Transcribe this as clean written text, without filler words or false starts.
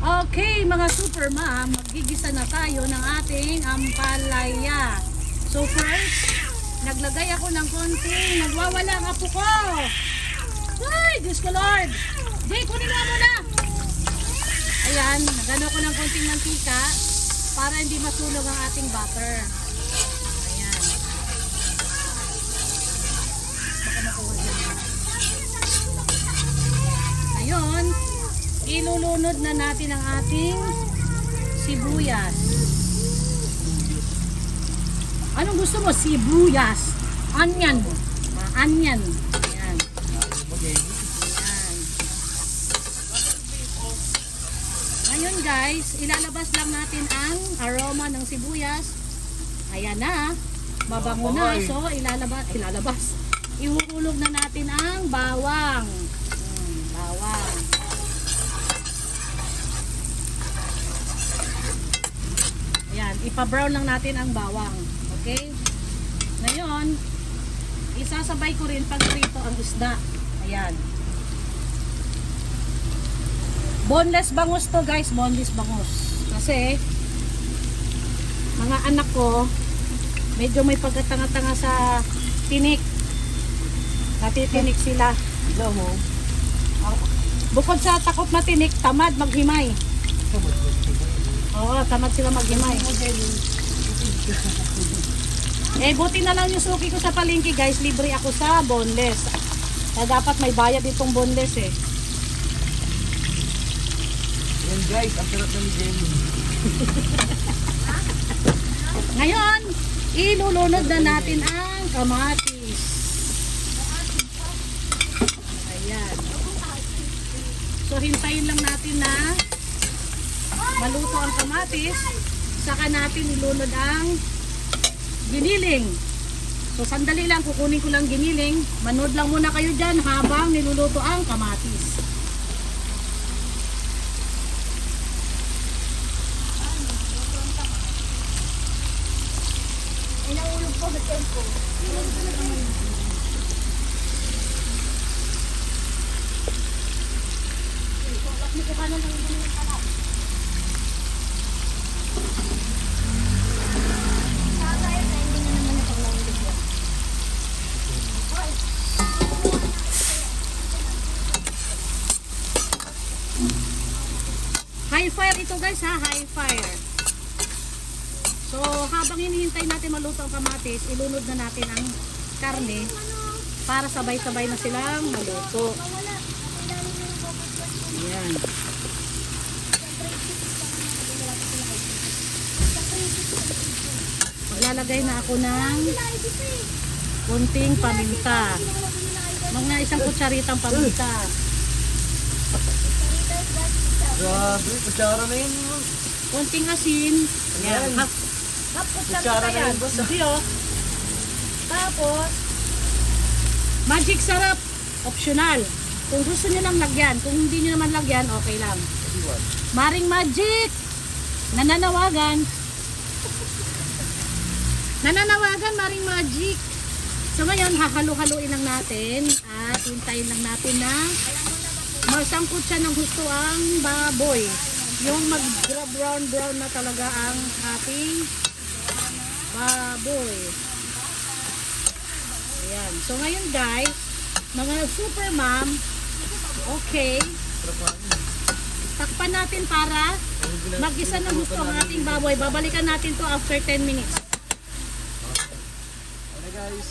Okay, mga super ma'am, magigisa na tayo ng ating ampalaya. So first, naglagay ako ng konting, nagwawala ang apo ko. Ay, Diyos ko Lord. Jay, kunin mo muna. Ayan, nagano ko ng konting mantika para hindi masunog ang ating butter. Ayan. Baka makuha dyan. Ngayon, ilulunod na natin ang ating sibuyas. Anong gusto mo? Sibuyas. Onion. Onion. Ayan. Ayan. Ngayon guys, ilalabas lang natin ang aroma ng sibuyas. Ayan na. Mabango na. So, ilalabas. Ihuhulog na natin ang bawang. Bawang. Ayan, ipa-brown lang natin ang bawang. Okay? Ngayon, isasabay ko rin pagprito ang isda. Ayan. Boneless bangus to guys, boneless bangus. Kasi, mga anak ko, medyo may pagkatanga-tanga sa tinik. Natitinik sila. Bukod sa takot na tinik, tamad maghimay. Oo, tamad sila maghimay. Buti na lang yung suki ko sa palengke guys, libre ako sa boneless. Kaya dapat may bayad itong boneless eh. Yan guys, ang sarap na ni Jenny. Ngayon, ilulunod na natin ang kamatis. Ayan. So, hintayin lang natin na maluto ang kamatis. Saka natin ilunod ang giniling. So, sandali lang, kukunin ko lang giniling. Manood lang muna kayo dyan habang niluluto ang kamatis. Inaulog po sa tempo. High fire ito guys ha, high fire. So habang hinihintay natin maluto ang kamatis, ilunod na natin ang karne para sabay-sabay na silang maluto. Ayan. Maglalagay na ako ng kunting paminta. Mga isang kutsaritang paminta. Grabe, kutsara na yun. Kunting asin. Ayan. Half Kutsara na yun, boss. Hindi oh. Tapos, magic sarap. Optional. Kung gusto nyo lang lagyan. Kung hindi nyo naman lagyan, okay lang. Maring magic. Nananawagan. Nananawagan, Maring magic. So ngayon, hahalo-haloin lang natin. At hintayin lang natin na masangkot siya ng gusto ang baboy. Yung mag-brown na talaga ang ating baboy. Ayan. So ngayon guys, mga super mom, okay. Takpan natin para mag-isa ng gusto ang ating baboy. Babalikan natin to after 10 minutes. Okay guys.